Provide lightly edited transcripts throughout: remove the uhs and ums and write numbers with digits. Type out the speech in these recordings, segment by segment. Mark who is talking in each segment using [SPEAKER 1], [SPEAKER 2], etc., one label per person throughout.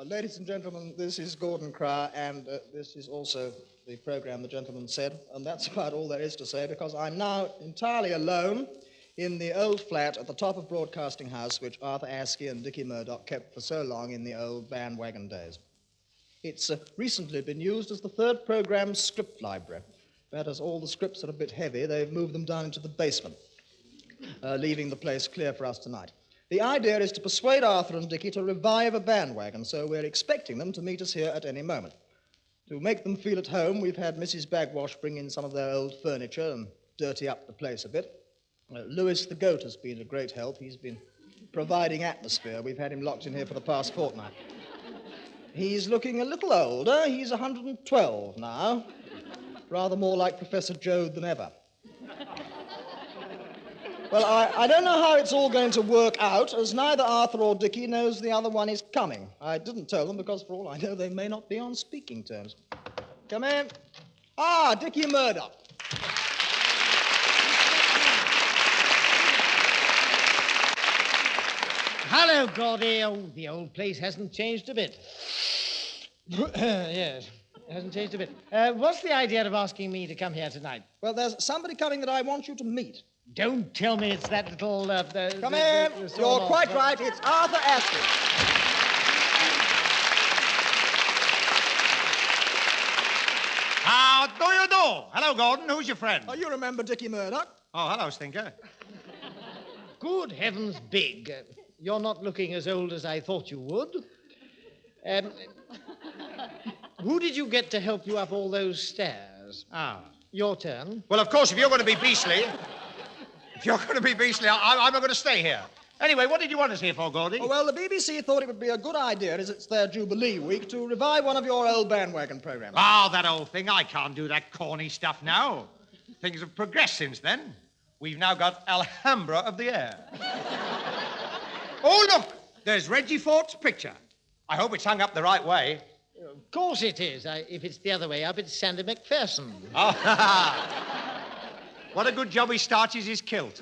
[SPEAKER 1] Ladies and gentlemen, this is Gordon Cryer, and this is also the programme the gentleman said, and that's about all there is to say, because I'm now entirely alone in the old flat at the top of Broadcasting House, which Arthur Askey and Dickie Murdoch kept for so long in the old bandwagon days. It's recently been used as the third programme's script library, but as all the scripts are a bit heavy, they've moved them down into the basement, leaving the place clear for us tonight. The idea is to persuade Arthur and Dickie to revive a bandwagon, so we're expecting them to meet us here at any moment. To make them feel at home, we've had Mrs. Bagwash bring in some of their old furniture and dirty up the place a bit. Lewis the goat has been a great help. He's been providing atmosphere. We've had him locked in here for the past fortnight. He's looking a little older. He's 112 now. Rather more like Professor Joad than ever. Well, I don't know how it's all going to work out, as neither Arthur or Dickie knows the other one is coming. I didn't tell them because, for all I know, they may not be on speaking terms. Come in. Ah, Dickie Murdoch.
[SPEAKER 2] Hello, Gordy. Oh, the old place hasn't changed a bit. Yes, hasn't changed a bit. What's the idea of asking me to come here tonight?
[SPEAKER 1] Well, there's somebody coming that I want you to meet.
[SPEAKER 2] Don't tell me it's that little...
[SPEAKER 1] Come in. You're quite right. It's Arthur Askey.
[SPEAKER 3] How do you do? Hello, Gordon. Who's your friend?
[SPEAKER 1] Oh, you remember Dickie Murdoch?
[SPEAKER 3] Oh, hello, Stinker.
[SPEAKER 2] Good heavens, Big. You're not looking as old as I thought you would. Who did you get to help you up all those stairs?
[SPEAKER 3] Ah.
[SPEAKER 2] Your turn.
[SPEAKER 3] Well, of course, if you're going to be beastly... I'm not going to stay here. Anyway, what did you want us here for, Gordy?
[SPEAKER 1] Oh, well, the BBC thought it would be a good idea, as it's their Jubilee week, to revive one of your old bandwagon programmes.
[SPEAKER 3] Oh, that old thing. I can't do that corny stuff now. Things have progressed since then. We've now got Alhambra of the Air. Oh, look, there's Reggie Fort's picture. I hope it's hung up the right way.
[SPEAKER 2] Of course it is. If it's the other way up, it's Sandy McPherson.
[SPEAKER 3] Oh, what a good job he starches his kilt.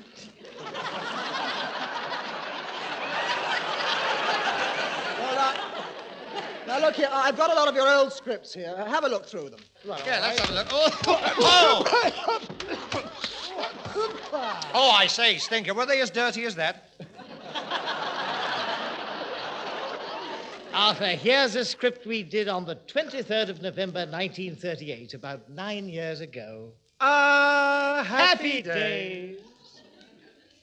[SPEAKER 1] Now, look here, I've got a lot of your old scripts here. Have a look through them.
[SPEAKER 3] Right, yeah, let's have a look. Oh! Oh, I say, Stinker, were they as dirty as that?
[SPEAKER 2] Arthur, here's a script we did on the 23rd of November, 1938, about 9 years ago.
[SPEAKER 3] Happy days.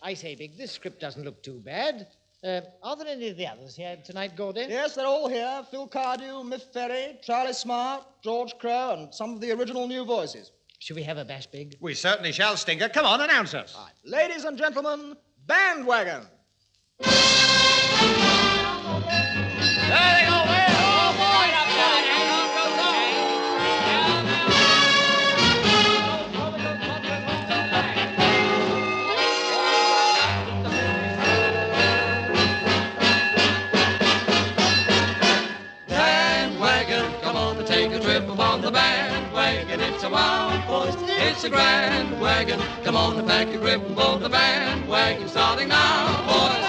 [SPEAKER 2] I say, Big, this script doesn't look too bad. Are there any of the others here tonight, Gordon?
[SPEAKER 1] Yes, they're all here. Phil Cardew, Miff Ferry, Charlie Smart, George Crow, and some of the original new voices.
[SPEAKER 2] Should we have a bash, Big?
[SPEAKER 3] We certainly shall, Stinker. Come on, announce us.
[SPEAKER 1] Right. Ladies and gentlemen, Bandwagon.
[SPEAKER 3] There they go, there. Oh, boy, up there. Hang on,
[SPEAKER 4] Bandwagon, come on and take a trip upon the bandwagon. It's a wild voice, it's a grand wagon. Come on and pack your grip aboard the bandwagon, starting now, boys.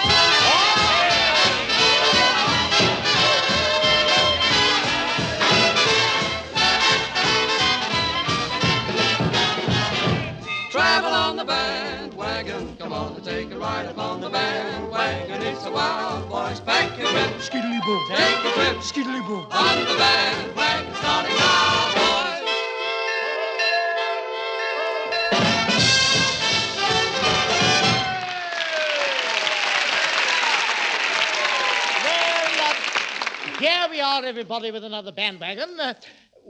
[SPEAKER 4] Travel on the bandwagon, come on and take a ride upon the bandwagon. It's a wild voice, pack your grip,
[SPEAKER 3] skiddly boom.
[SPEAKER 4] take a trip,
[SPEAKER 3] Skiddly boom.
[SPEAKER 4] on the bandwagon, starting now, boys.
[SPEAKER 2] Well, here we are, everybody, with another bandwagon.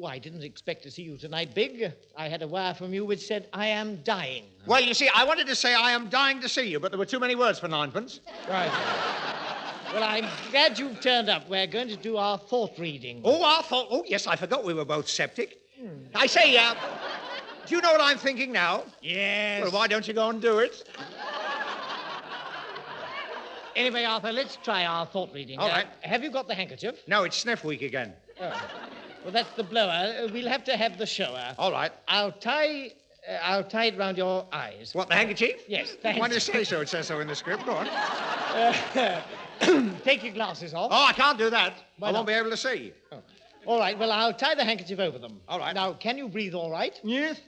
[SPEAKER 2] I didn't expect to see you tonight, Big. I had a wire from you which said, I am dying.
[SPEAKER 3] Well, you see, I wanted to say I am dying to see you, but there were too many words for ninepence.
[SPEAKER 2] Right. Well, I'm glad you've turned up. We're going to do our thought reading.
[SPEAKER 3] Oh, yes, I forgot we were both septic. I say, do you know what I'm thinking now?
[SPEAKER 2] Yes.
[SPEAKER 3] Well, why don't you go and do it?
[SPEAKER 2] Anyway, Arthur, let's try our thought reading.
[SPEAKER 3] All right.
[SPEAKER 2] Have you got the handkerchief?
[SPEAKER 3] No, it's sniff week again.
[SPEAKER 2] Oh. Well, that's the blower. We'll have to have the shower.
[SPEAKER 3] All right.
[SPEAKER 2] I'll tie it round your eyes.
[SPEAKER 3] What, the handkerchief?
[SPEAKER 2] Yes, the
[SPEAKER 3] Why do you
[SPEAKER 2] handkerchief.
[SPEAKER 3] say so? It says so in the script. Go on.
[SPEAKER 2] Take your glasses off.
[SPEAKER 3] Oh, I can't do that.
[SPEAKER 2] Why
[SPEAKER 3] I
[SPEAKER 2] not?
[SPEAKER 3] won't be able to see.
[SPEAKER 2] Oh. All right, well, I'll tie the handkerchief over them.
[SPEAKER 3] All right.
[SPEAKER 2] Now, can you breathe all right?
[SPEAKER 3] Yes.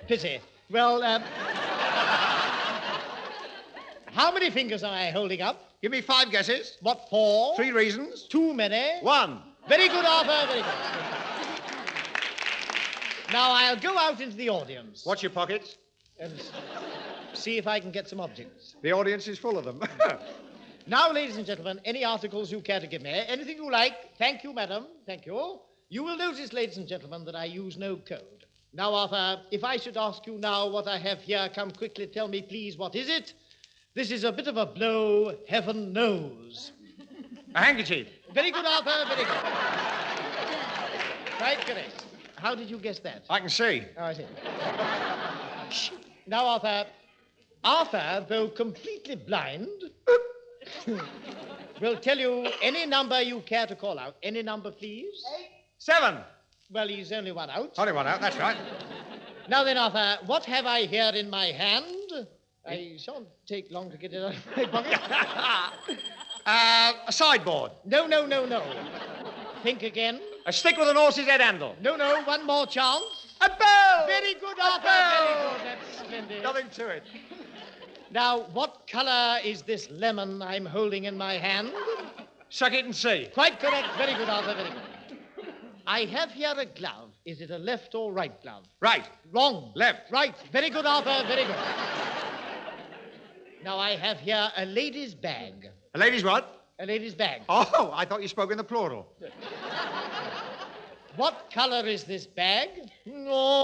[SPEAKER 2] Pity. Well, how many fingers am I holding up?
[SPEAKER 3] Give me 5 guesses.
[SPEAKER 2] What for?
[SPEAKER 3] 3 reasons.
[SPEAKER 2] Too many?
[SPEAKER 3] 1.
[SPEAKER 2] Very good, Arthur, very good. Now, I'll go out into the audience
[SPEAKER 3] Watch your pockets.
[SPEAKER 2] and see if I can get some objects.
[SPEAKER 3] The audience is full of them.
[SPEAKER 2] Now, ladies and gentlemen, any articles you care to give me, anything you like. Thank you, madam. Thank you. You will notice, ladies and gentlemen, that I use no code. Now, Arthur, if I should ask you now what I have here, come quickly, tell me, please, what is it? This is a bit of a blow, heaven knows.
[SPEAKER 3] A handkerchief.
[SPEAKER 2] Very good, Arthur, very good. Quite correct. How did you guess that?
[SPEAKER 3] I can see.
[SPEAKER 2] Oh, I see. Now, Arthur, though completely blind, will tell you any number you care to call out. Any number, please?
[SPEAKER 3] 7.
[SPEAKER 2] Well, he's only one out.
[SPEAKER 3] Only 1 out, that's right.
[SPEAKER 2] Now then, Arthur, what have I here in my hand? I shan't take long to get it out of my pocket.
[SPEAKER 3] A sideboard.
[SPEAKER 2] No. Think again.
[SPEAKER 3] A stick with an horse's head handle.
[SPEAKER 2] No, one more chance.
[SPEAKER 3] A bell!
[SPEAKER 2] Very good, Arthur,
[SPEAKER 3] bell!
[SPEAKER 2] very good. That's splendid.
[SPEAKER 3] Nothing to it.
[SPEAKER 2] Now, what colour is this lemon I'm holding in my hand?
[SPEAKER 3] Suck it and see.
[SPEAKER 2] Quite correct. Very good, Arthur, very good. I have here a glove. Is it a left or right glove?
[SPEAKER 3] Right.
[SPEAKER 2] Wrong.
[SPEAKER 3] Left.
[SPEAKER 2] Right. Very good, Arthur, very good. Now, I have here a lady's bag.
[SPEAKER 3] A lady's what?
[SPEAKER 2] A lady's bag.
[SPEAKER 3] Oh, I thought you spoke in the plural.
[SPEAKER 2] What colour is this bag?
[SPEAKER 3] Black.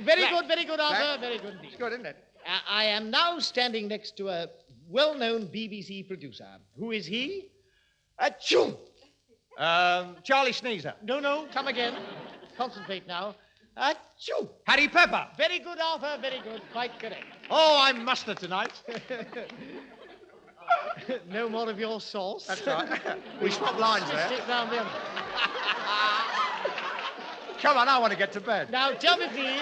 [SPEAKER 2] Very
[SPEAKER 3] Black.
[SPEAKER 2] good, Arthur,
[SPEAKER 3] Black.
[SPEAKER 2] very good indeed.
[SPEAKER 3] It's good, isn't it?
[SPEAKER 2] I am now standing next to a well-known BBC producer. Who is he? Achoo!
[SPEAKER 3] Charlie Sneezer.
[SPEAKER 2] No, come again. Concentrate now. Achoo!
[SPEAKER 3] Hattie Pepper.
[SPEAKER 2] Very good, Arthur, very good. Quite correct.
[SPEAKER 3] Oh, I'm mustard tonight.
[SPEAKER 2] No more of your sauce.
[SPEAKER 3] That's right. We swap lines there.
[SPEAKER 2] Stick round the other.
[SPEAKER 3] Come on, I want to get to bed.
[SPEAKER 2] Now, tell me, please.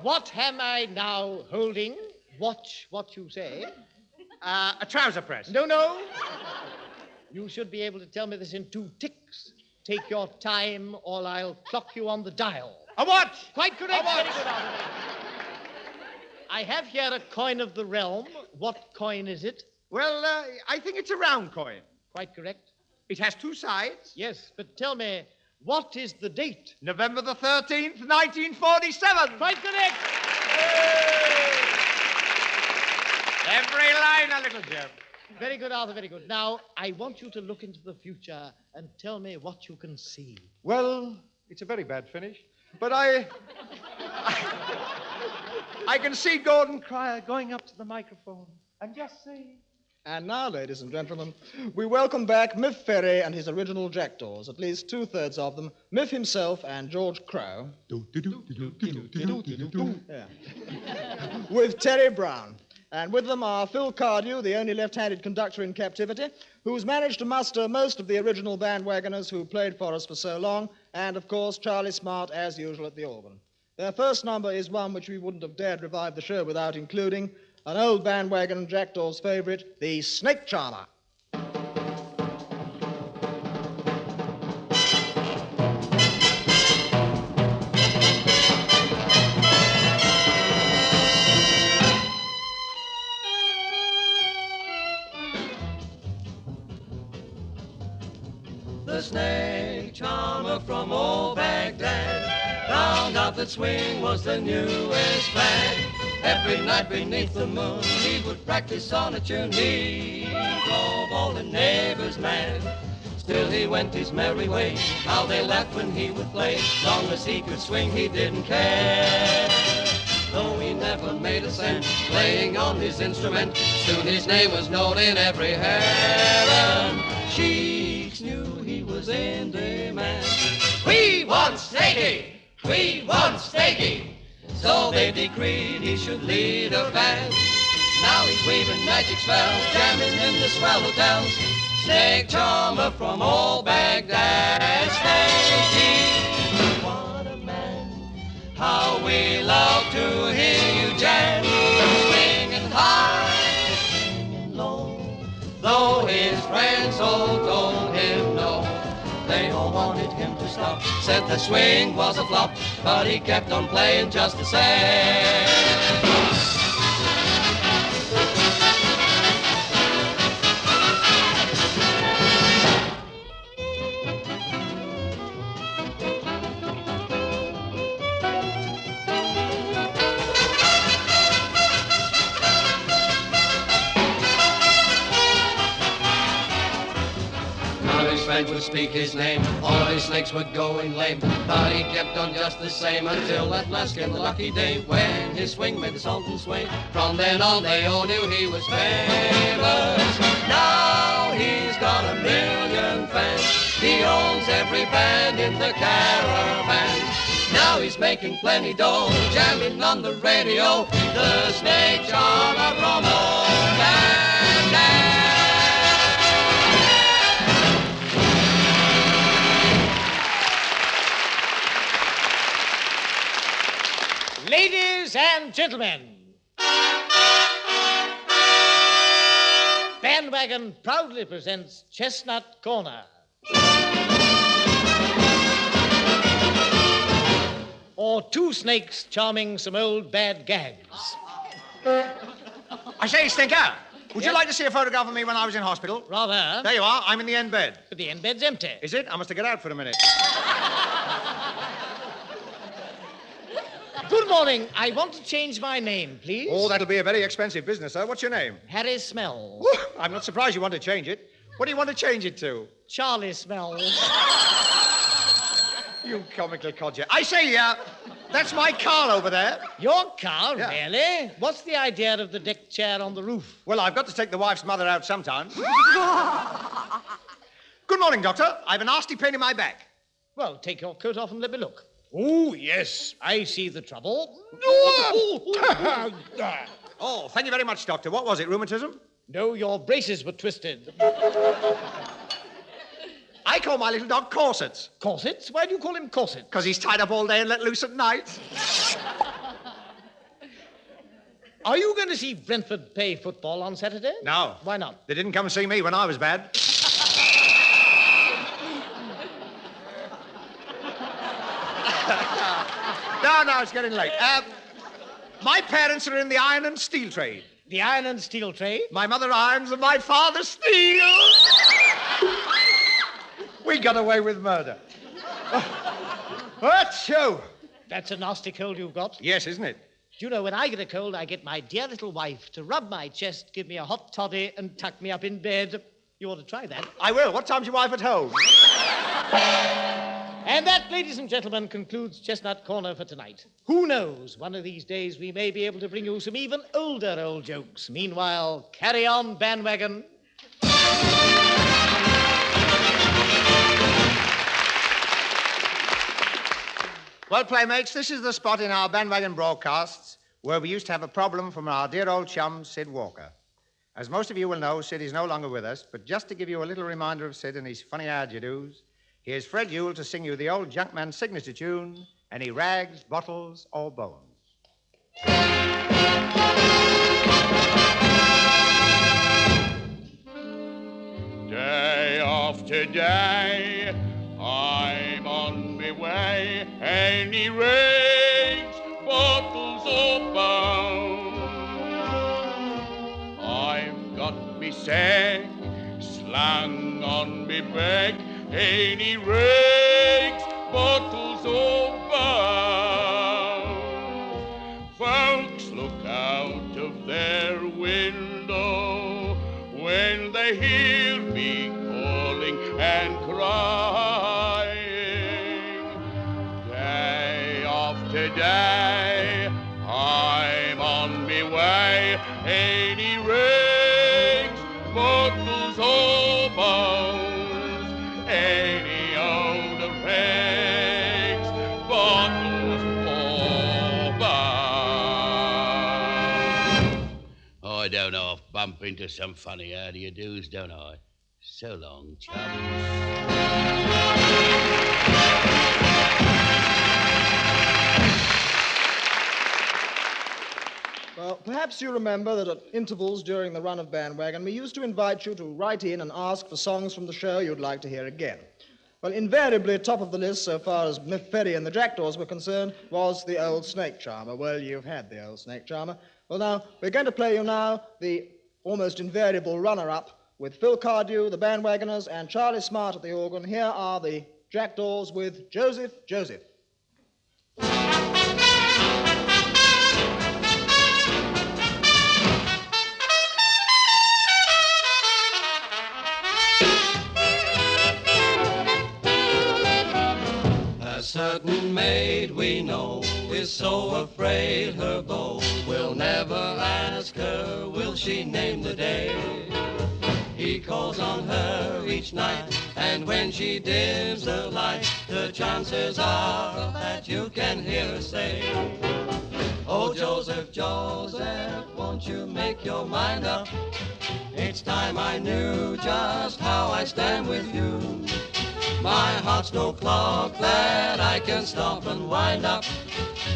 [SPEAKER 2] What am I now holding? Watch what you say.
[SPEAKER 3] A trouser press.
[SPEAKER 2] No. You should be able to tell me this in 2 ticks. Take your time, or I'll clock you on the dial.
[SPEAKER 3] A watch.
[SPEAKER 2] Quite correct.
[SPEAKER 3] A watch.
[SPEAKER 2] Very good, Arthur. I have here a coin of the realm. What coin is it?
[SPEAKER 3] Well, I think it's a round coin.
[SPEAKER 2] Quite correct.
[SPEAKER 3] It has 2 sides.
[SPEAKER 2] Yes, but tell me, what is the date?
[SPEAKER 3] November the 13th, 1947.
[SPEAKER 2] Quite correct.
[SPEAKER 3] Every line a little gem.
[SPEAKER 2] Very good, Arthur, very good. Now, I want you to look into the future and tell me what you can see.
[SPEAKER 3] Well, it's a very bad finish, but I can see Gordon Cryer going up to the microphone and just see.
[SPEAKER 1] And now, ladies and gentlemen, we welcome back Miff Ferry and his original jackdaws, at least 2/3 of them, Miff himself and George Crow. Yeah. With Terry Brown. And with them are Phil Cardew, the only left-handed conductor in captivity, who's managed to muster most of the original bandwagoners who played for us for so long, and, of course, Charlie Smart, as usual, at the organ. Their first number is one which we wouldn't have dared revive the show without including an old bandwagon jackdaw's favourite, the Snake Charmer.
[SPEAKER 4] The snake charmer from old Baghdad found out that swing was the newest fad. Every night beneath the moon he would practice on a tune. He drove all the neighbors mad. Still he went his merry way. How they laughed when he would play. Long as he could swing he didn't care. Though he never made a cent playing on his instrument, soon his name was known in every harem. Sheiks knew he was in demand. We want Snakey! We want Snakey! So they decreed he should lead a band. Now he's weaving magic spells, jamming in the swell hotels. Snake charmer from old Baghdad. Snakey, what a man! How we love to hear you jam, swinging high, swinging low. Though his friends all told him no, they all wanted him to stop. Said the swing was a flop, but he kept on playing just the same. Would speak his name, all his snakes were going lame, but he kept on just the same until at last came the lucky day when his swing made the Sultan swing. From then on they all knew he was famous. Now he's got 1 million fans, he owns every band in the caravan. Now he's making plenty dough, jamming on the radio, the snake charmer from old Bucknelle.
[SPEAKER 2] Ladies and gentlemen, Bandwagon proudly presents Chestnut Corner. Or two snakes charming some old bad gags.
[SPEAKER 3] I say, Stinker, would you like to see a photograph of me when I was in hospital?
[SPEAKER 2] Rather.
[SPEAKER 3] There you are. I'm in the end bed.
[SPEAKER 2] But the end bed's empty.
[SPEAKER 3] Is it? I must have get out for a minute.
[SPEAKER 2] Good morning. I want to change my name, please.
[SPEAKER 3] Oh, that'll be a very expensive business, sir. What's your name?
[SPEAKER 2] Harry Smells.
[SPEAKER 3] Ooh, I'm not surprised you want to change it. What do you want to change it to?
[SPEAKER 2] Charlie Smells.
[SPEAKER 3] You comical codger. I say, that's my car over there.
[SPEAKER 2] Your car,
[SPEAKER 3] Yeah.
[SPEAKER 2] really? What's the idea of the deck chair on the roof?
[SPEAKER 3] Well, I've got to take the wife's mother out sometime. Good morning, Doctor. I've a nasty pain in my back.
[SPEAKER 2] Well, take your coat off and let me look.
[SPEAKER 3] Oh, yes.
[SPEAKER 2] I see the trouble.
[SPEAKER 3] Oh, thank you very much, Doctor. What was it, rheumatism?
[SPEAKER 2] No, your braces were twisted.
[SPEAKER 3] I call my little dog Corsets.
[SPEAKER 2] Corsets? Why do you call him Corset?
[SPEAKER 3] Because he's tied up all day and let loose at night.
[SPEAKER 2] Are you going to see Brentford play football on Saturday?
[SPEAKER 3] No.
[SPEAKER 2] Why not?
[SPEAKER 3] They didn't come and see me when I was bad. No, it's getting late. My parents are in the iron and steel trade.
[SPEAKER 2] The iron and steel trade?
[SPEAKER 3] My mother irons and my father steals. We got away with murder. Achoo!
[SPEAKER 2] That's a nasty cold you've got.
[SPEAKER 3] Yes, isn't it?
[SPEAKER 2] Do you know, when I get a cold, I get my dear little wife to rub my chest, give me a hot toddy, and tuck me up in bed. You ought to try that.
[SPEAKER 3] I will. What time's your wife at home?
[SPEAKER 2] And that, ladies and gentlemen, concludes Chestnut Corner for tonight. Who knows? One of these days we may be able to bring you some even older old jokes. Meanwhile, carry on, Bandwagon.
[SPEAKER 3] Well, playmates, this is the spot in our Bandwagon broadcasts where we used to have a problem from our dear old chum, Syd Walker. As most of you will know, Syd is no longer with us, but just to give you a little reminder of Syd and his funny adjectives, here's Fred Yule to sing you the old Junkman signature tune, Any Rags, Bottles, or Bones.
[SPEAKER 5] Day after day, I'm on my way. Any rags, bottles, or bones. I've got me sack slung on me back. Any rags, bottles, or bones. Folks look out of their window when they hear me calling and crying. Day after day, I'm on me way. Any rags, bottles, or bones. Any old rags, bottles, or bones. I don't know, I've bumped into some funny how-do-you-dos, don't I? So long, chums.
[SPEAKER 1] Well, perhaps you remember that at intervals during the run of Bandwagon, we used to invite you to write in and ask for songs from the show you'd like to hear again. Well, invariably, top of the list, so far as Miss Bettie and the Jackdaws were concerned, was the old snake charmer. Well, you've had the old snake charmer. Well, now, we're going to play you now the almost invariable runner-up with Phil Cardew, the Bandwagoners, and Charlie Smart at the organ. Here are the Jackdaws with Joseph, Joseph.
[SPEAKER 4] A certain maid we know is so afraid her beau will never ask her, will she name the day? He calls on her each night, and when she dims the light, the chances are that you can hear her say, "Oh, Joseph, Joseph, won't you make your mind up? It's time I knew just how I stand with you. My heart's no clock that I can stop and wind up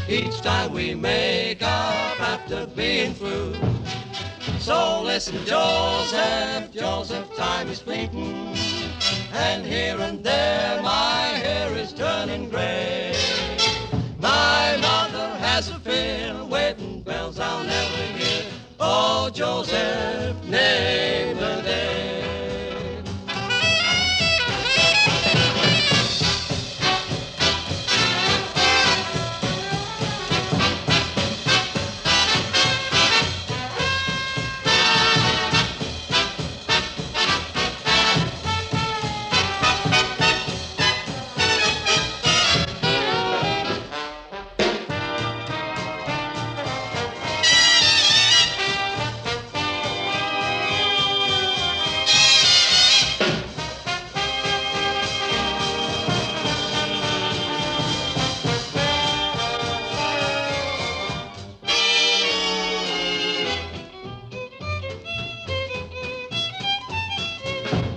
[SPEAKER 4] each time we make up after being through. So listen, Joseph, Joseph, time is fleeting, and here and there my hair is turning gray. My mother has a fear, waiting bells I'll never hear. Oh, Joseph, name the day."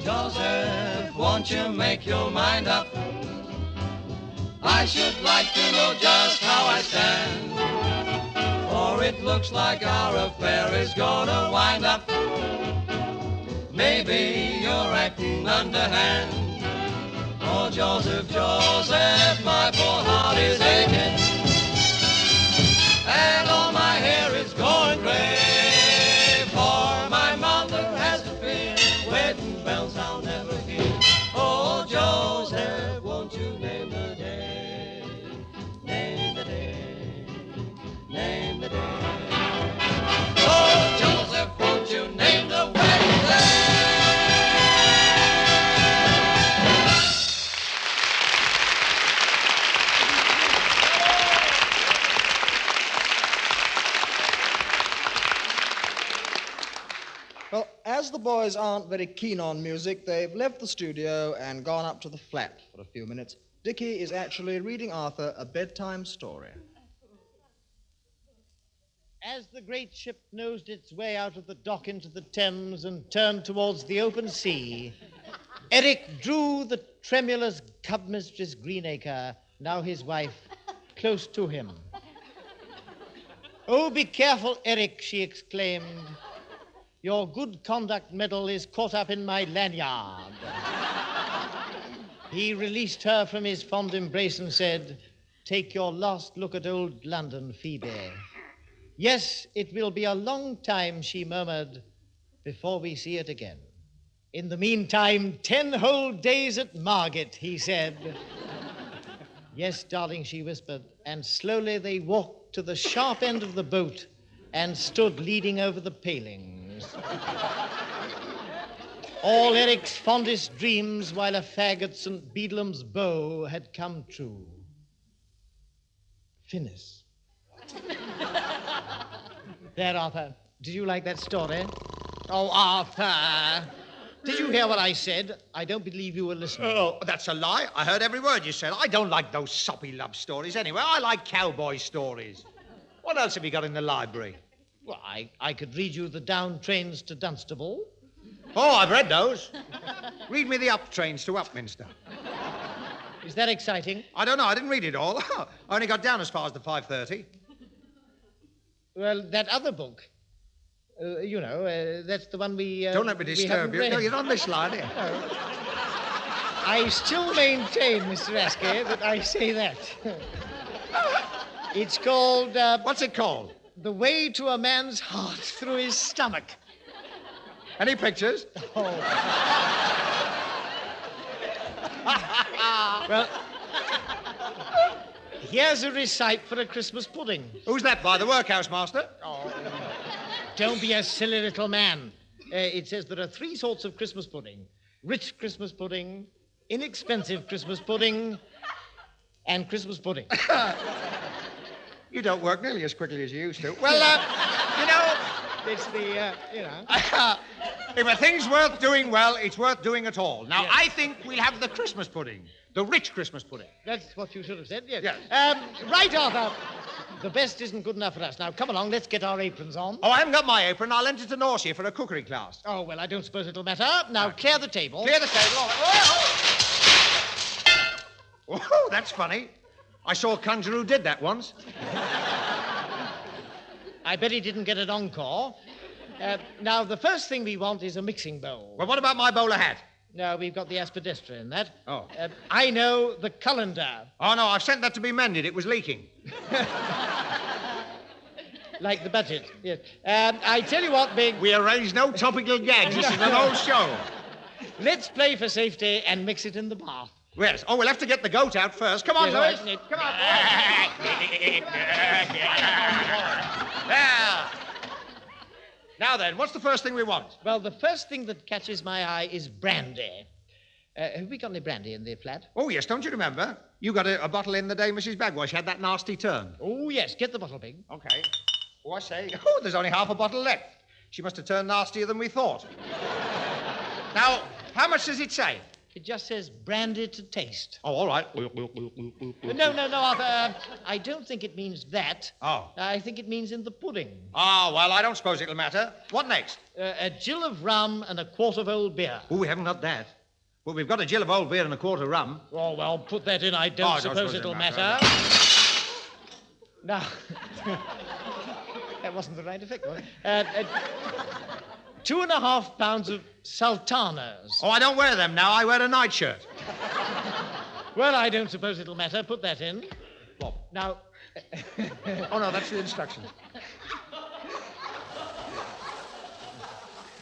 [SPEAKER 4] Joseph, won't you make your mind up? I should like to know just how I stand, for it looks like our affair is gonna wind up. Maybe you're acting underhand. Oh, Joseph, Joseph, my poor heart is aching, and all my hair is going gray, for my mother has a fear, wedding bells I'll never hear. Oh, Joseph, won't you name the day? Name the day. Name the day. Oh, Joseph, won't you name the wedding day?
[SPEAKER 1] Well, as the boys aren't very keen on music, they've left the studio and gone up to the flat for a few minutes. Dickie is actually reading Arthur a bedtime story.
[SPEAKER 2] As the great ship nosed its way out of the dock into the Thames and turned towards the open sea, Eric drew the tremulous cub-mistress Greenacre, now his wife, close to him. "Oh, be careful, Eric," she exclaimed. "Your good conduct medal is caught up in my lanyard." He released her from his fond embrace and said, "Take your last look at old London, Phoebe." "Yes, it will be a long time," she murmured, "before we see it again. In the meantime, 10 whole days at Margate," he said. "Yes, darling," she whispered, and slowly they walked to the sharp end of the boat and stood leaning over the palings. All Eric's fondest dreams while a fag at St. Beedlam's Bow had come true. Finis. There, Arthur. Did you like that story? Oh, Arthur. Did you hear what I said? I don't believe you were listening.
[SPEAKER 3] Oh, that's a lie. I heard every word you said. I don't like those soppy love stories anyway. I like cowboy stories. What else have you got in the library?
[SPEAKER 2] Well, I could read you the down trains to Dunstable.
[SPEAKER 3] Oh, I've read those. Read me the up trains to Upminster.
[SPEAKER 2] Is that exciting?
[SPEAKER 3] I don't know. I didn't read it all. I only got down as far as the 5:30.
[SPEAKER 2] Well, that other book. That's the one we...
[SPEAKER 3] Don't let me disturb you.
[SPEAKER 2] read.
[SPEAKER 3] No, you're on this line here.
[SPEAKER 2] I still maintain, Mr. Askey, that I say that. It's called...
[SPEAKER 3] What's it called?
[SPEAKER 2] The Way to a Man's Heart Through His Stomach.
[SPEAKER 3] Any pictures?
[SPEAKER 2] Oh. Well, here's a receipt for a Christmas pudding.
[SPEAKER 3] Who's that by? The workhouse master?
[SPEAKER 2] Oh, don't be a silly little man. It says there are 3 sorts of Christmas pudding. Rich Christmas pudding, inexpensive Christmas pudding, and Christmas pudding.
[SPEAKER 3] You don't work nearly as quickly as you used to. Well,
[SPEAKER 2] It's the,
[SPEAKER 3] if a thing's worth doing well, it's worth doing at all. Now,
[SPEAKER 2] Yes.
[SPEAKER 3] I think we'll have the Christmas pudding. The rich Christmas pudding.
[SPEAKER 2] That's what you should have said, yes.
[SPEAKER 3] Yes.
[SPEAKER 2] Right, Arthur. The best isn't good enough for us. Now, come along, let's get our aprons on.
[SPEAKER 3] Oh, I haven't got my apron. I'll enter to Norcia for a cookery class.
[SPEAKER 2] Oh, well, I don't suppose it'll matter. Now, clear the table.
[SPEAKER 3] Clear the table. Oh, that's funny. I saw a conjurer who did that once.
[SPEAKER 2] I bet he didn't get an encore. Now, the first thing we want is a mixing bowl.
[SPEAKER 3] Well, what about my bowler hat?
[SPEAKER 2] No, we've got the aspidistra in that.
[SPEAKER 3] Oh.
[SPEAKER 2] I know the colander.
[SPEAKER 3] Oh, no, I've sent that to be mended. It was leaking.
[SPEAKER 2] Like the budget, yes. I tell you what, Big,
[SPEAKER 3] We arranged no topical gags. This is an old show.
[SPEAKER 2] let's play for safety and mix it in the bath.
[SPEAKER 3] Yes. Oh, we'll have to get the goat out first. Come on,
[SPEAKER 2] Yes,
[SPEAKER 3] Louis.
[SPEAKER 2] right.
[SPEAKER 3] Come on, There. Now then, what's the first thing we want?
[SPEAKER 2] Well, the first thing that catches my eye is brandy. Have we got any brandy in the flat?
[SPEAKER 3] Oh, yes, don't you remember? You got a bottle in the day Mrs. Bagwash had that nasty turn.
[SPEAKER 2] Oh, yes, get the bottle, Big.
[SPEAKER 3] Okay. Oh, I say. Oh, there's only half a bottle left. She must have turned nastier than we thought. Now, how much does it say?
[SPEAKER 2] It just says brandy to taste.
[SPEAKER 3] Oh, all right.
[SPEAKER 2] No, Arthur. I don't think it means that.
[SPEAKER 3] Oh.
[SPEAKER 2] I think it means in the pudding.
[SPEAKER 3] Oh, well, I don't suppose it'll matter. What next?
[SPEAKER 2] A gill of rum and a quart of old beer.
[SPEAKER 3] Oh, we haven't got that. Well, we've got a gill of old beer and a quart of rum.
[SPEAKER 2] Oh, well, put that in. I don't suppose it'll matter. Now, that wasn't the right effect, was it? 2.5 pounds of sultanas.
[SPEAKER 3] Oh, I don't wear them now. I wear a nightshirt.
[SPEAKER 2] Well, I don't suppose it'll matter. Put that in.
[SPEAKER 3] What?
[SPEAKER 2] Now,
[SPEAKER 3] Oh, no, that's the instructions.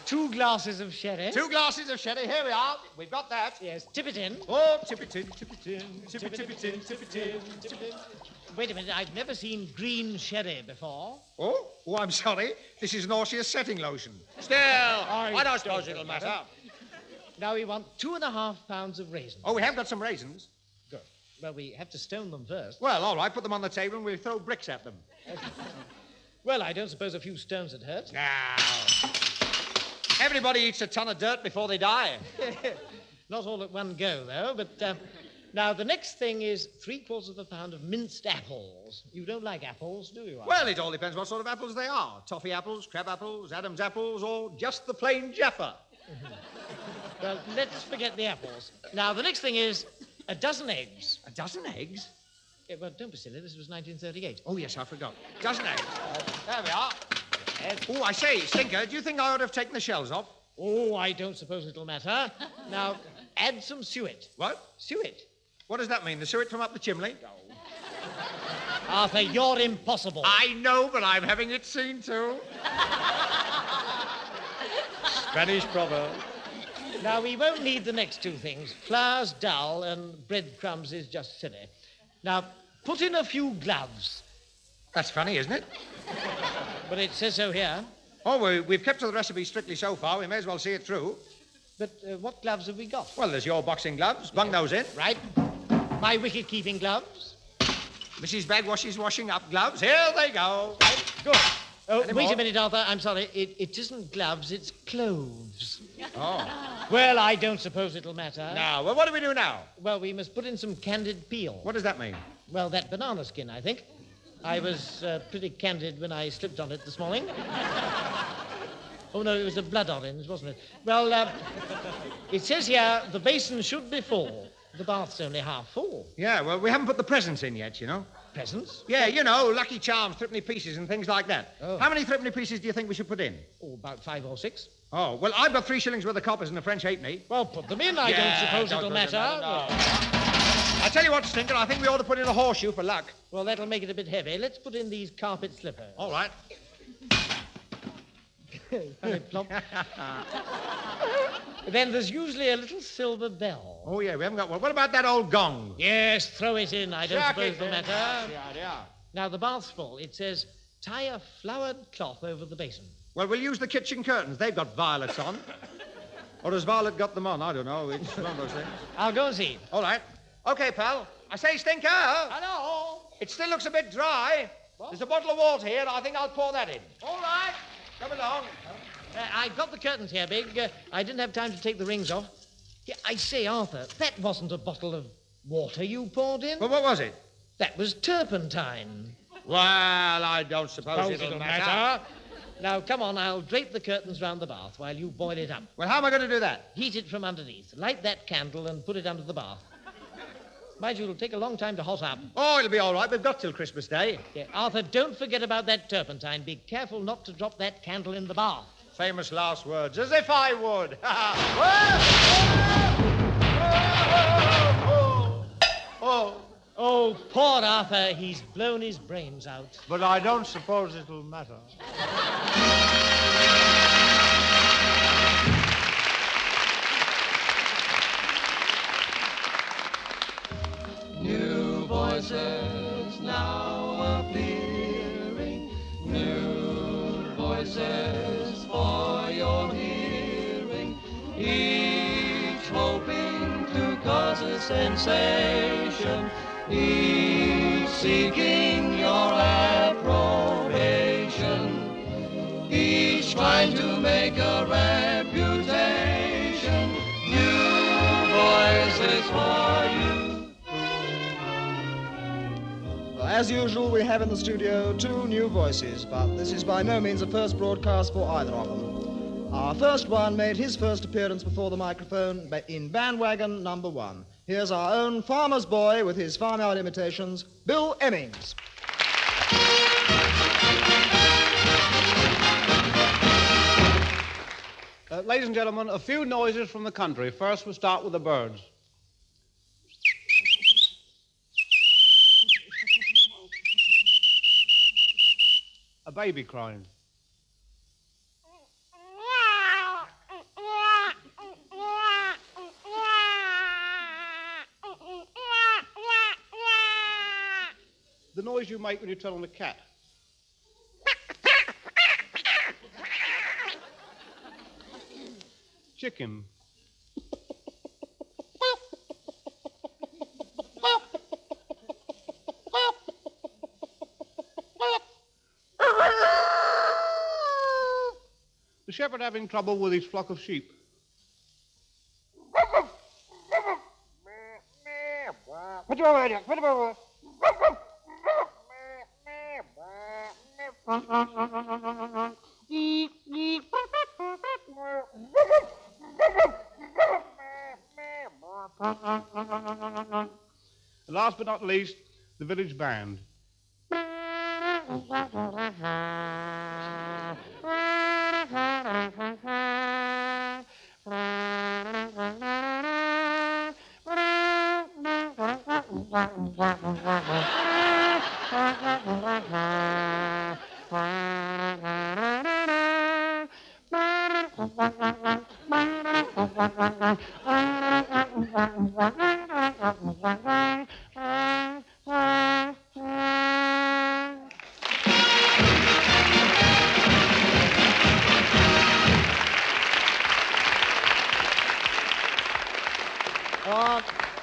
[SPEAKER 2] 2 glasses of sherry.
[SPEAKER 3] 2 glasses of sherry. Here we are. We've got that.
[SPEAKER 2] Yes, tip it in.
[SPEAKER 3] Oh, tip it in, tip it in, tip it, tip it in, tip it in.
[SPEAKER 2] Tip it in. Wait a minute, I've never seen green sherry before.
[SPEAKER 3] Oh, I'm sorry. This is Norcia's setting lotion. Still, I don't suppose it'll matter.
[SPEAKER 2] Now we want 2.5 pounds of raisins.
[SPEAKER 3] Oh, we have got some raisins.
[SPEAKER 2] Good. Well, we have to stone them first.
[SPEAKER 3] Well, all right, put them on the table and we'll throw bricks at them.
[SPEAKER 2] Well, I don't suppose a few stones would hurt.
[SPEAKER 3] Now, everybody eats a ton of dirt before they die.
[SPEAKER 2] Not all at one go, though, but... Now, the next thing is 3/4 pound of minced apples. You don't like apples, do you?
[SPEAKER 3] Well, it all depends what sort of apples they are. Toffee apples, crab apples, Adam's apples, or just the plain Jaffa.
[SPEAKER 2] Well, let's forget the apples. Now, the next thing is a dozen eggs.
[SPEAKER 3] A dozen eggs?
[SPEAKER 2] Well, don't be silly. This was 1938.
[SPEAKER 3] Oh, yes, I forgot. Dozen eggs. There we are. Oh, I say, Stinker, do you think I ought to have taken the shells off?
[SPEAKER 2] Oh, I don't suppose it'll matter. Now, add some suet.
[SPEAKER 3] What?
[SPEAKER 2] Suet.
[SPEAKER 3] What does that mean? The suet from up the chimney?
[SPEAKER 2] Arthur, you're impossible.
[SPEAKER 3] I know, but I'm having it seen too. Spanish proverb.
[SPEAKER 2] Now, we won't need the next 2 things. Flour's dull and breadcrumbs is just silly. Now, put in a few gloves.
[SPEAKER 3] That's funny, isn't it?
[SPEAKER 2] But it says so here.
[SPEAKER 3] Oh, we've kept to the recipe strictly so far. We may as well see it through.
[SPEAKER 2] But what gloves have we got?
[SPEAKER 3] Well, there's your boxing gloves. Bung those in.
[SPEAKER 2] Right. My wicket-keeping gloves.
[SPEAKER 3] Mrs. Bagwash's washing up gloves. Here they go.
[SPEAKER 2] Right. Good. Oh,
[SPEAKER 3] Any
[SPEAKER 2] wait
[SPEAKER 3] more?
[SPEAKER 2] a minute, Arthur. I'm sorry. It isn't gloves, it's cloves.
[SPEAKER 3] Oh.
[SPEAKER 2] Well, I don't suppose it'll matter.
[SPEAKER 3] Now, well, what do we do now?
[SPEAKER 2] Well, we must put in some candied peel.
[SPEAKER 3] What does that mean?
[SPEAKER 2] Well, that banana skin, I think. I was pretty candid when I slipped on it this morning. Oh, no, it was a blood orange, wasn't it? Well, it says here the basin should be full. The bath's only half full.
[SPEAKER 3] Yeah, well, we haven't put the presents in yet, you know.
[SPEAKER 2] presents.
[SPEAKER 3] Yeah, you know, Lucky Charms, threepenny pieces and things like that.
[SPEAKER 2] Oh.
[SPEAKER 3] How many threepenny pieces do you think we should put in?
[SPEAKER 2] Oh, about 5 or 6.
[SPEAKER 3] Oh, well, I've got 3 shillings worth of coppers and a French halfpenny.
[SPEAKER 2] Well, put them in. I don't suppose it'll matter.
[SPEAKER 3] I tell you what, Stinker, I think we ought to put in a horseshoe for luck.
[SPEAKER 2] Well, that'll make it a bit heavy. Let's put in these carpet slippers.
[SPEAKER 3] All right.
[SPEAKER 2] Very plump. Then there's usually a little silver bell.
[SPEAKER 3] Oh, yeah, we haven't got one. What about that old gong?
[SPEAKER 2] Yes, throw it in. I don't
[SPEAKER 3] Chuck
[SPEAKER 2] suppose
[SPEAKER 3] it
[SPEAKER 2] it'll
[SPEAKER 3] in.
[SPEAKER 2] matter.
[SPEAKER 3] That's the idea.
[SPEAKER 2] Now, the bath's full. It says, tie a flowered cloth over the basin.
[SPEAKER 3] Well, we'll use the kitchen curtains. They've got violets on. Or has Violet got them on? I don't know. It's one of those things.
[SPEAKER 2] I'll go and see.
[SPEAKER 3] All right. Okay, pal. I say, Stinker.
[SPEAKER 2] Hello?
[SPEAKER 3] It still looks a bit dry.
[SPEAKER 2] What?
[SPEAKER 3] There's a bottle of water here, and I think I'll pour that in. All right. Come along.
[SPEAKER 2] I've got the curtains here, Big. I didn't have time to take the rings off. Yeah, I say, Arthur, that wasn't a bottle of water you poured in.
[SPEAKER 3] Well, what was it?
[SPEAKER 2] That was turpentine.
[SPEAKER 3] Well, I don't suppose it'll matter.
[SPEAKER 2] Now, come on, I'll drape the curtains round the bath while you boil it up.
[SPEAKER 3] Well, how am I going to do that?
[SPEAKER 2] Heat it from underneath. Light that candle and put it under the bath. Mind you, it'll take a long time to hot up.
[SPEAKER 3] Oh, it'll be all right. We've got till Christmas Day.
[SPEAKER 2] Yeah, Arthur, don't forget about that turpentine. Be careful not to drop that candle in the bath.
[SPEAKER 3] Famous last words, as if I would.
[SPEAKER 2] Oh, poor Arthur. He's blown his brains out.
[SPEAKER 3] But I don't suppose it'll matter.
[SPEAKER 4] New voices now appearing, new voices for your hearing, each hoping to cause a sensation, each seeking your approbation, each trying to make a reputation, new voices for you.
[SPEAKER 1] As usual, we have in the studio 2 new voices, but this is by no means a first broadcast for either of them. Our first one made his first appearance before the microphone in Waggon number 1. Here's our own farmer's boy with his farmyard imitations, Bill Emmings.
[SPEAKER 6] Ladies and gentlemen, a few noises from the country. First, we'll start with the birds. A baby crying. The noise you make when you're telling a cat. Chicken. The shepherd having trouble with his flock of sheep. And last but not least, the village band.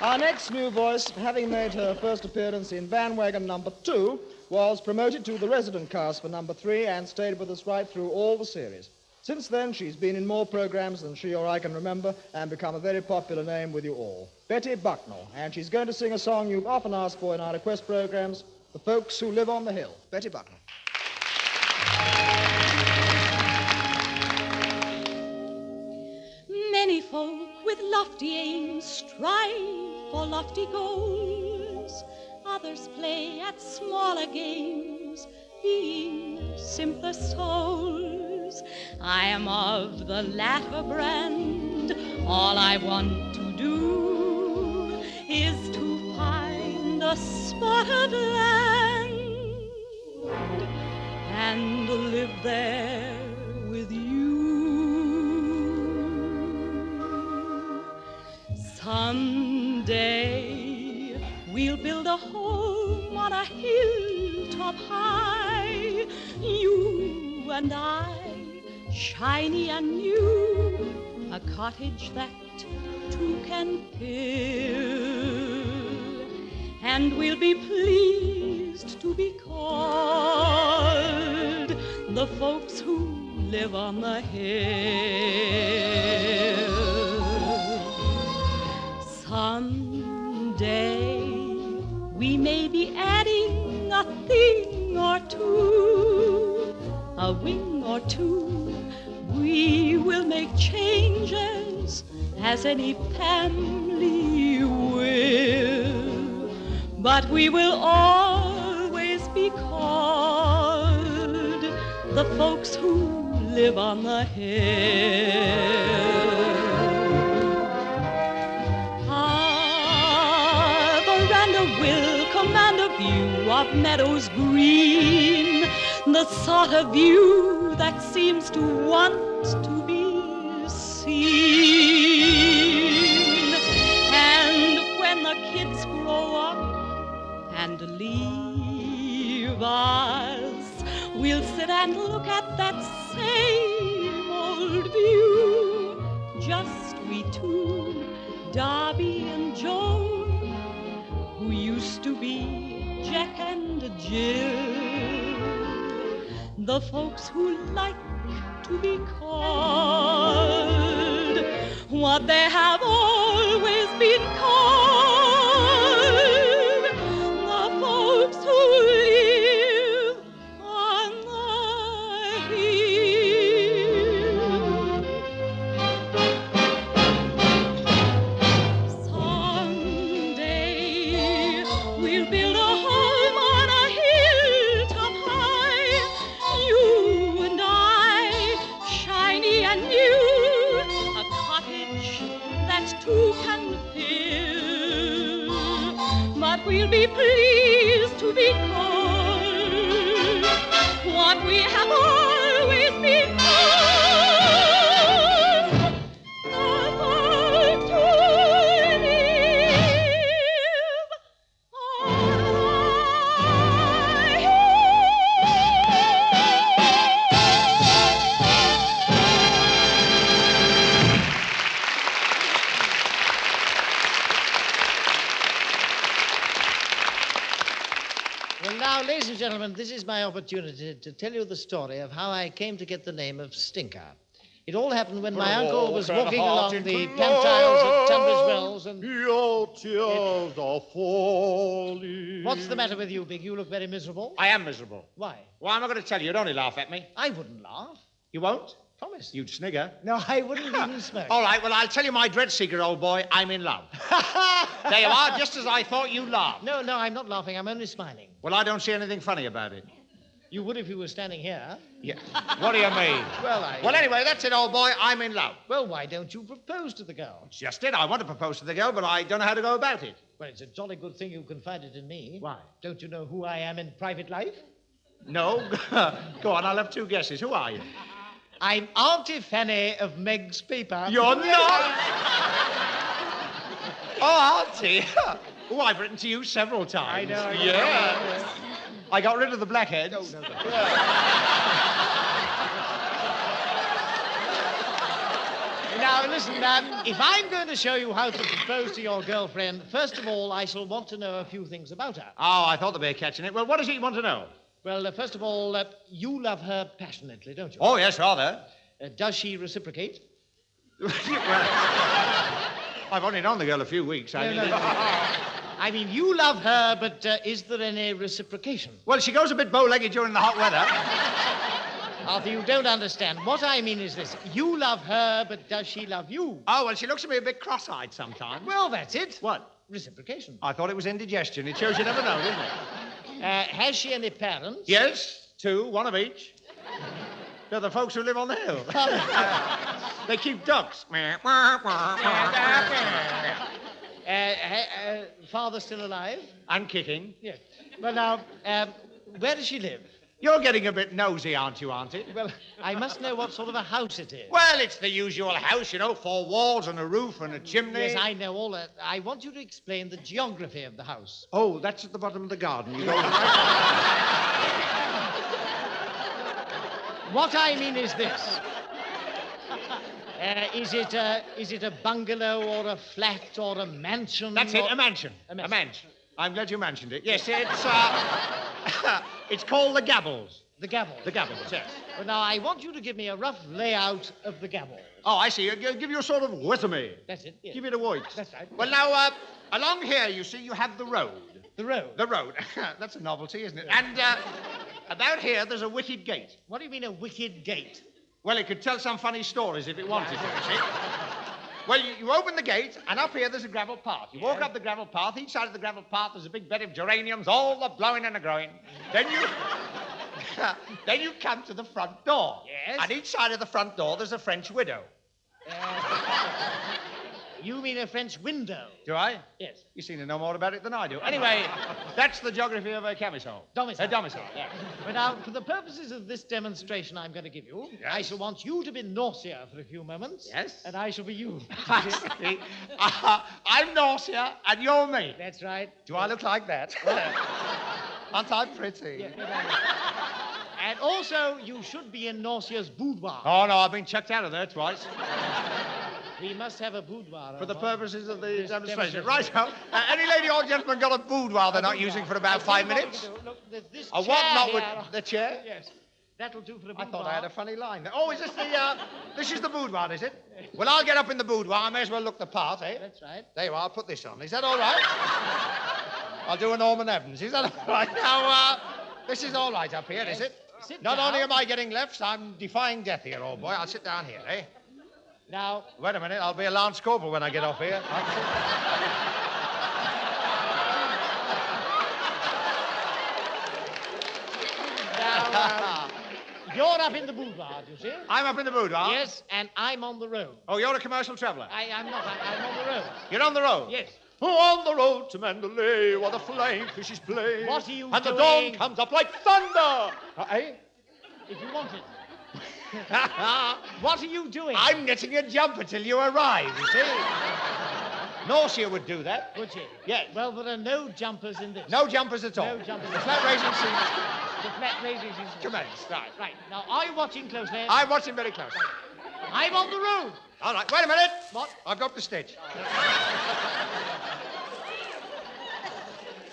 [SPEAKER 1] Our next new voice, having made her first appearance in Waggon number 2, was promoted to the resident cast for number 3 and stayed with us right through all the series. Since then, she's been in more programs than she or I can remember and become a very popular name with you all. Bettie Bucknelle, and she's going to sing a song you've often asked for in our request programs, The Folks Who Live on the Hill. Bettie Bucknelle.
[SPEAKER 7] Many folk with lofty aims strive for lofty goals. A others play at smaller games, being simpler souls. I am of the latter brand. All I want to do is to find a spot of land and live there with you. Someday we'll build a home on a hilltop high, you and I, shiny and new, a cottage that two can fill, and we'll be pleased to be called the folks who live on the hill. Someday we may be adding a thing or two, a wing or two. We will make changes as any family will, but we will always be called the folks who live on the hill. Our veranda will command a view of meadows green, the sort of view that seems to want to be seen. And when the kids grow up and leave us, we'll sit and look at that same old view, just we two, Darby and Joan, who used to be Jack and Jill, the folks who like to be called what they have always been called, the folks who live on the hill. Someday we'll build a home on a hilltop high, you and I, shiny and new, a cottage that two can fill, but we'll be pleased to be called what we have always been called, the folks who live on the hill.
[SPEAKER 2] Well, now, ladies and gentlemen, this is my opportunity to tell you the story of how I came to get the name of Stinker. It all happened when my uncle was walking along the Pantiles at Tunbridge Wells and...
[SPEAKER 8] Your tears are falling.
[SPEAKER 2] What's the matter with you, Big? You look very miserable.
[SPEAKER 3] I am miserable.
[SPEAKER 2] Why?
[SPEAKER 3] Well, I'm not going to tell you. You'd only laugh at me.
[SPEAKER 2] I wouldn't laugh.
[SPEAKER 3] You won't?
[SPEAKER 2] Promise.
[SPEAKER 3] You'd snigger.
[SPEAKER 2] No, I wouldn't even smoke.
[SPEAKER 3] All right, well, I'll tell you my dread secret, old boy. I'm in love. There you are, just as I thought you'd laugh.
[SPEAKER 2] No, I'm not laughing. I'm only smiling.
[SPEAKER 3] Well, I don't see anything funny about it.
[SPEAKER 2] You would if you were standing here.
[SPEAKER 3] Yeah. What do you mean?
[SPEAKER 2] Well,
[SPEAKER 3] Well, anyway, that's it, old boy. I'm in love.
[SPEAKER 2] Well, why don't you propose to the girl?
[SPEAKER 3] It's just it. I want to propose to the girl, but I don't know how to go about it.
[SPEAKER 2] Well, it's a jolly good thing you confided in me.
[SPEAKER 3] Why?
[SPEAKER 2] Don't you know who I am in private life?
[SPEAKER 3] No? Go on, I'll have two guesses. Who are you?
[SPEAKER 2] I'm Auntie Fanny of Meg's paper.
[SPEAKER 3] You're not! Oh, Auntie. Oh, I've written to you several times.
[SPEAKER 2] I know.
[SPEAKER 3] Yeah. I got rid of the blackheads.
[SPEAKER 2] No. Now, listen, if I'm going to show you how to propose to your girlfriend, first of all, I shall want to know a few things about her.
[SPEAKER 3] Oh, I thought they'd be catching it. Well, what is it you want to know?
[SPEAKER 2] Well, first of all, you love her passionately, don't you?
[SPEAKER 3] Oh, yes, rather.
[SPEAKER 2] Does she reciprocate?
[SPEAKER 3] Well, I've only known the girl a few weeks.
[SPEAKER 2] No. I mean, you love her, but is there any reciprocation?
[SPEAKER 3] Well, she goes a bit bow-legged during the hot weather.
[SPEAKER 2] Arthur, you don't understand. What I mean is this. You love her, but does she love you?
[SPEAKER 3] Oh, well, she looks at me a bit cross-eyed sometimes.
[SPEAKER 2] Well, that's it.
[SPEAKER 3] What?
[SPEAKER 2] reciprocation.
[SPEAKER 3] I thought it was indigestion. It shows you never know, doesn't it?
[SPEAKER 2] Has she any parents?
[SPEAKER 3] Yes, two, one of each. They're the folks who live on the hill. They keep ducks.
[SPEAKER 2] Father still alive?
[SPEAKER 3] And kicking.
[SPEAKER 2] Yes. Well, now, where does she live?
[SPEAKER 3] You're getting a bit nosy, aren't you, Auntie?
[SPEAKER 2] Well, I must know what sort of a house it is.
[SPEAKER 3] Well, it's the usual house, you know, 4 walls and a roof and a chimney.
[SPEAKER 2] Yes, I know all that. I want you to explain the geography of the house.
[SPEAKER 3] Oh, that's at the bottom of the garden. You go
[SPEAKER 2] What I mean is this. Is it a bungalow or a flat or a mansion?
[SPEAKER 3] That's it,
[SPEAKER 2] or...
[SPEAKER 3] a mansion.
[SPEAKER 2] A mansion.
[SPEAKER 3] A mansion. I'm glad you mentioned it. Yes, it's it's called the Gabbles.
[SPEAKER 2] The Gabble.
[SPEAKER 3] The Gabbles, yes.
[SPEAKER 2] Well, now, I want you to give me a rough layout of the Gabble.
[SPEAKER 3] Oh, I see. Give you a sort of witamy.
[SPEAKER 2] That's it, yes.
[SPEAKER 3] Give it a voice.
[SPEAKER 2] That's right.
[SPEAKER 3] Well, now, along here, you see, you have the road.
[SPEAKER 2] The road?
[SPEAKER 3] The road. That's a novelty, isn't it? And about here, there's a wicket gate.
[SPEAKER 2] What do you mean, a wicket gate?
[SPEAKER 3] Well, it could tell some funny stories if it wanted to, you see. Well, you open the gate, and up here there's a gravel path. You walk up the gravel path. Each side of the gravel path there's a big bed of geraniums, all the blowing and the growing. Then you... then you come to the front door.
[SPEAKER 2] Yes.
[SPEAKER 3] And each side of the front door there's a French widow.
[SPEAKER 2] You mean a French window?
[SPEAKER 3] Do I?
[SPEAKER 2] Yes.
[SPEAKER 3] You seem to know more about it than I do. Anyway, that's the geography of a camisole.
[SPEAKER 2] Domicile.
[SPEAKER 3] A domicile, yeah.
[SPEAKER 2] But now, for the purposes of this demonstration I'm going to give you,
[SPEAKER 3] Yes.
[SPEAKER 2] I shall want you to be Nausea for a few moments.
[SPEAKER 3] Yes.
[SPEAKER 2] And I shall be you.
[SPEAKER 3] I see. I'm Nausea and you're me.
[SPEAKER 2] That's right.
[SPEAKER 3] Do I look like that? Aren't I pretty?
[SPEAKER 2] Yeah, and also, you should be in Nausea's boudoir.
[SPEAKER 3] Oh, no, I've been chucked out of there twice.
[SPEAKER 2] We must have a boudoir.
[SPEAKER 3] For the
[SPEAKER 2] Omar.
[SPEAKER 3] purposes of the
[SPEAKER 2] This
[SPEAKER 3] demonstration. Right, so, any lady or gentleman got a boudoir they're not using for about 5 minutes?
[SPEAKER 2] Look, there's this
[SPEAKER 3] A what?
[SPEAKER 2] chair
[SPEAKER 3] Not
[SPEAKER 2] here.
[SPEAKER 3] with the chair?
[SPEAKER 2] Yes. That'll do for the
[SPEAKER 3] I
[SPEAKER 2] boudoir.
[SPEAKER 3] thought I had a funny line there. Oh, is this the, this is the boudoir, is it? Well, I'll get up in the boudoir. I may as well look the part, eh?
[SPEAKER 2] That's right.
[SPEAKER 3] There you are. I'll put this on. Is that all right? I'll do a Norman Evans. Is that all right? Now, this is all right up here, is it?
[SPEAKER 2] Sit
[SPEAKER 3] Not
[SPEAKER 2] down.
[SPEAKER 3] only am I getting lefts, I'm defying death here, old boy. I'll sit down here, eh?
[SPEAKER 2] Now,
[SPEAKER 3] Wait a minute. I'll be a Lance Corporal when I get off here.
[SPEAKER 2] now, you're up in the boudoir, do you see?
[SPEAKER 3] I'm up in the boudoir.
[SPEAKER 2] Yes, and I'm on the road.
[SPEAKER 3] Oh, you're a commercial traveller.
[SPEAKER 2] I'm not. I'm on the road.
[SPEAKER 3] You're on the road.
[SPEAKER 2] Yes.
[SPEAKER 8] On the road to Mandalay, while the flying fishes play.
[SPEAKER 2] What are you
[SPEAKER 8] And the
[SPEAKER 2] doing?
[SPEAKER 8] dawn comes up like thunder.
[SPEAKER 2] Eh? If you want it. What are you doing?
[SPEAKER 3] I'm knitting a jumper till you arrive, you see. Nausea would do that.
[SPEAKER 2] Would she?
[SPEAKER 3] Yes.
[SPEAKER 2] Well, there are no jumpers in this.
[SPEAKER 3] No jumpers at all.
[SPEAKER 2] No jumpers.
[SPEAKER 3] The flat raising scene
[SPEAKER 2] The flat raising is...
[SPEAKER 3] commenced. Right.
[SPEAKER 2] Right. Now, are you watching closely?
[SPEAKER 3] I'm watching very closely.
[SPEAKER 2] I'm on the road.
[SPEAKER 3] All right, wait a minute.
[SPEAKER 2] What?
[SPEAKER 3] I've got the stitch.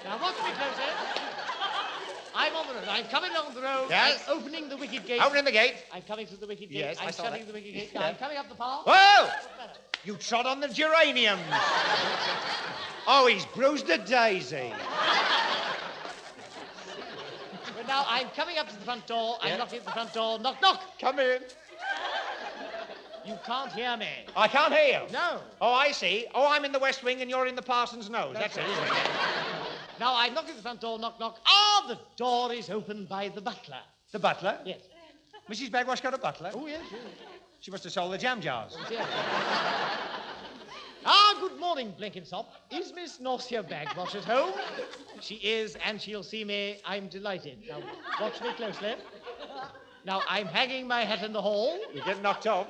[SPEAKER 2] Now, watch me closely. I'm on the road. I'm coming along the road.
[SPEAKER 3] Yes.
[SPEAKER 2] I'm opening the wicket gate.
[SPEAKER 3] Opening the gate.
[SPEAKER 2] I'm coming through the wicket gate.
[SPEAKER 3] Yes, I
[SPEAKER 2] I'm
[SPEAKER 3] saw
[SPEAKER 2] shutting
[SPEAKER 3] that.
[SPEAKER 2] the wicket gate.
[SPEAKER 3] Yeah.
[SPEAKER 2] I'm coming up the path.
[SPEAKER 3] Whoa! You trod on the geraniums. Oh, he's bruised a daisy.
[SPEAKER 2] But now I'm coming up to the front door. I'm
[SPEAKER 3] Yeah.
[SPEAKER 2] knocking at the front door. Knock, knock.
[SPEAKER 3] Come in.
[SPEAKER 2] You can't hear me.
[SPEAKER 3] I can't hear you.
[SPEAKER 2] No.
[SPEAKER 3] Oh, I see. Oh, I'm in the West Wing and you're in the parson's nose. That's it, isn't it?
[SPEAKER 2] Now I'm knocking at the front door. Knock, knock. Ah, the door is opened by the butler.
[SPEAKER 3] The butler?
[SPEAKER 2] Yes.
[SPEAKER 3] Mrs. Bagwash got a butler?
[SPEAKER 2] Oh, yes, yes.
[SPEAKER 3] She must have sold the jam jars.
[SPEAKER 2] Yes. Ah, good morning, Blenkinsop. Is Miss Nausea Bagwash at home? She is, and she'll see me. I'm delighted. Now, watch me closely. Now, I'm hanging my hat in the hall.
[SPEAKER 3] You get knocked off.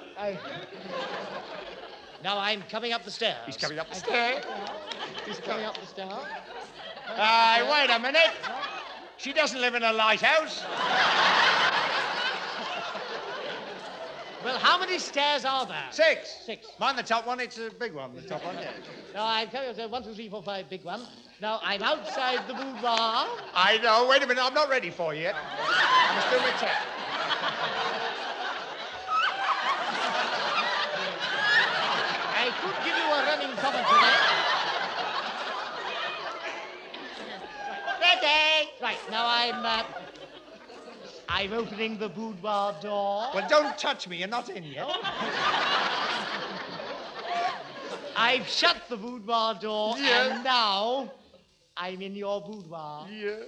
[SPEAKER 2] Now, I'm coming up the stairs.
[SPEAKER 3] He's coming up the stairs.
[SPEAKER 2] He's coming up the stairs.
[SPEAKER 3] Wait a minute. She doesn't live in a lighthouse.
[SPEAKER 2] Well, how many stairs are there?
[SPEAKER 3] 6.
[SPEAKER 2] 6.
[SPEAKER 3] Mine, the top one, it's a big one, the top one, yeah.
[SPEAKER 2] Now, I'm coming up to 1, 2, 3, 4, 5, big one. Now, I'm outside the boudoir.
[SPEAKER 3] I know. Wait a minute. I'm not ready for you yet. I'm still with tech.
[SPEAKER 2] I could give you a running commentary. Ready? Right, now I'm opening the boudoir door.
[SPEAKER 3] Well, don't touch me. You're not in yet.
[SPEAKER 2] I've shut the boudoir door,
[SPEAKER 3] Yeah.
[SPEAKER 2] and now I'm in your boudoir.
[SPEAKER 3] Yeah.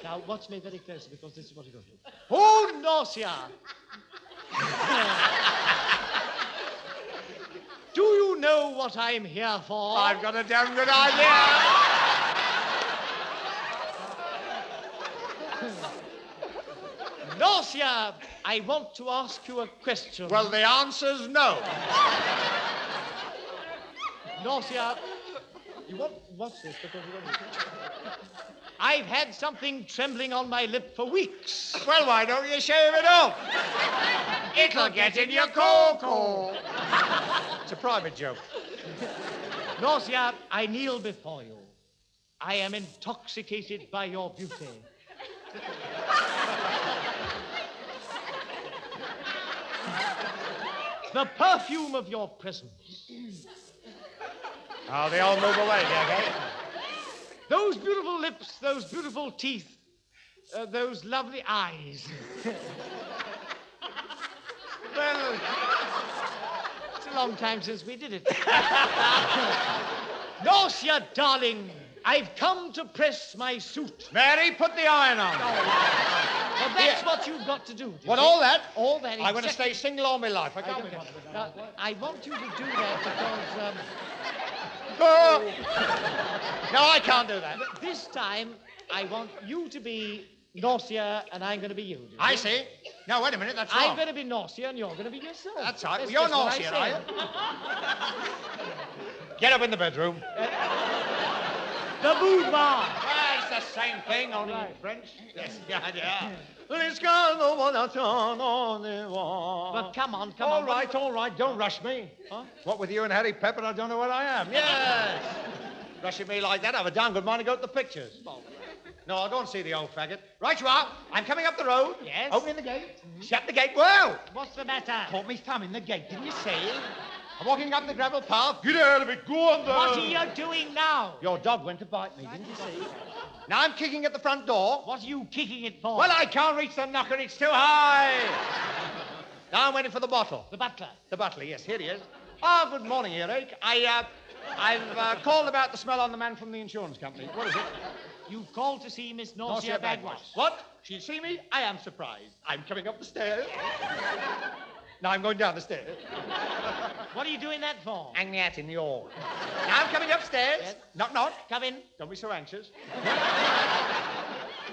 [SPEAKER 2] Now, watch me very closely, because this is what you're going to do. Oh, nausea! Do you know what I'm here for?
[SPEAKER 3] I've got a damn good idea.
[SPEAKER 2] Nausea, I want to ask you a question.
[SPEAKER 3] Well, the answer's no.
[SPEAKER 2] Nausea, you want... What's this? Because you want... I've had something trembling on my lip for weeks.
[SPEAKER 3] Well, why don't you shave it off? It'll get in your cocoa. It's a private joke.
[SPEAKER 2] Nausea, I kneel before you. I am intoxicated by your beauty. The perfume of your presence.
[SPEAKER 3] Oh, they all move away, okay?
[SPEAKER 2] Those beautiful lips, those beautiful teeth, those lovely eyes. Well, it's a long time since we did it. Nausea, darling, I've come to press my suit.
[SPEAKER 3] Mary, put the iron on.
[SPEAKER 2] Well, that's what you've got to do.
[SPEAKER 3] What, all that?
[SPEAKER 2] All that.
[SPEAKER 3] I'm going to
[SPEAKER 2] exactly.
[SPEAKER 3] stay single all my life. I can't be...
[SPEAKER 2] I want you to do that because...
[SPEAKER 3] Oh. No, I can't do that.
[SPEAKER 2] This time, I want you to be Nausea, and I'm going to be you.
[SPEAKER 3] I see. Now, wait a minute, that's wrong.
[SPEAKER 2] I'm going to be Nausea, and you're going to be yourself.
[SPEAKER 3] That's right.
[SPEAKER 2] That's
[SPEAKER 3] You're
[SPEAKER 2] just what I
[SPEAKER 3] Nausea, are you?
[SPEAKER 2] said.
[SPEAKER 3] Get up in the bedroom.
[SPEAKER 2] The boudoir.
[SPEAKER 3] It's the same thing, only in French. Yes, yeah.
[SPEAKER 2] But come on, come
[SPEAKER 3] All
[SPEAKER 2] on.
[SPEAKER 3] right, don't rush me.
[SPEAKER 2] Huh?
[SPEAKER 3] What with you and Harry Pepper, I don't know what I am. Yes. Rushing me like that, I have a darn good mind to go to the pictures. No, I'll go and see the old faggot. Right you are. I'm coming up the road.
[SPEAKER 2] Yes?
[SPEAKER 3] Opening the gate. Shut the gate. Whoa!
[SPEAKER 2] What's the matter?
[SPEAKER 3] Caught me thumb in the gate, didn't you see? I'm walking up the gravel path. Get out of it. Go on there.
[SPEAKER 2] What are you doing now?
[SPEAKER 3] Your dog went to bite me, didn't you see? Now I'm kicking at the front door.
[SPEAKER 2] What are you kicking it for?
[SPEAKER 3] Well, I can't reach the knocker. It's too high. Now I'm waiting for the bottle.
[SPEAKER 2] The butler.
[SPEAKER 3] The butler, yes, here he is. Oh, good morning, Eric. I've called about the smell on the man from the insurance company. What is it?
[SPEAKER 2] You've called to see Miss Nausea Bagwash.
[SPEAKER 3] What? She'll see me? I am surprised. I'm coming up the stairs. Now I'm going down the stairs.
[SPEAKER 2] What are you doing that for?
[SPEAKER 3] Hang the hat in the hall. Now I'm coming upstairs.
[SPEAKER 2] Yes.
[SPEAKER 3] Knock, knock.
[SPEAKER 2] Come in.
[SPEAKER 3] Don't be so anxious.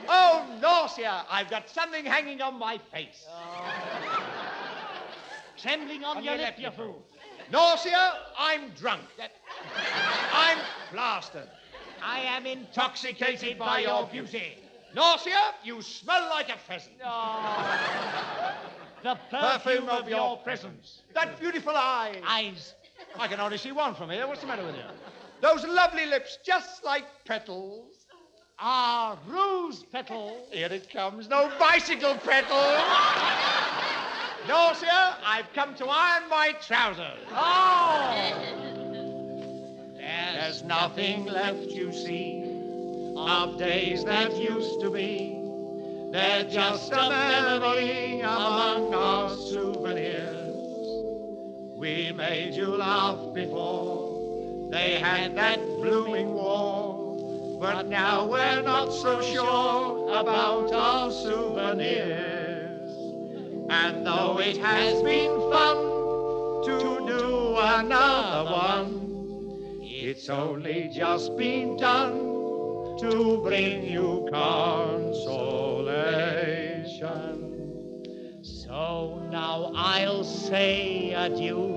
[SPEAKER 3] Oh, Nausea, I've got something hanging on my face.
[SPEAKER 2] Trembling on your lip, you fool.
[SPEAKER 3] Nausea, I'm drunk. I'm plastered.
[SPEAKER 2] I am intoxicated by your beauty.
[SPEAKER 3] Nausea, you smell like a pheasant.
[SPEAKER 2] The perfume of your presence.
[SPEAKER 3] That beautiful eye.
[SPEAKER 2] Eyes.
[SPEAKER 3] I can only see one from here. What's the matter with you? Those lovely lips, just like petals.
[SPEAKER 2] Ah, rose petal.
[SPEAKER 3] Here it comes. No bicycle petals. Nausea, I've come to iron my trousers.
[SPEAKER 2] Oh!
[SPEAKER 3] There's nothing left, you see, of days that used to be. They're just a memory among our souvenirs. We made you laugh before. They had that blooming war. But now we're not so sure about our souvenirs. And though it has been fun to do another one, it's only just been done to bring you consolation.
[SPEAKER 2] So now I'll say adieu.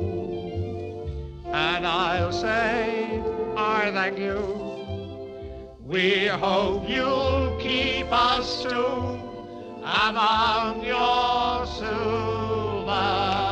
[SPEAKER 3] And I'll say, I thank you. We hope you'll keep us too among your souvenirs.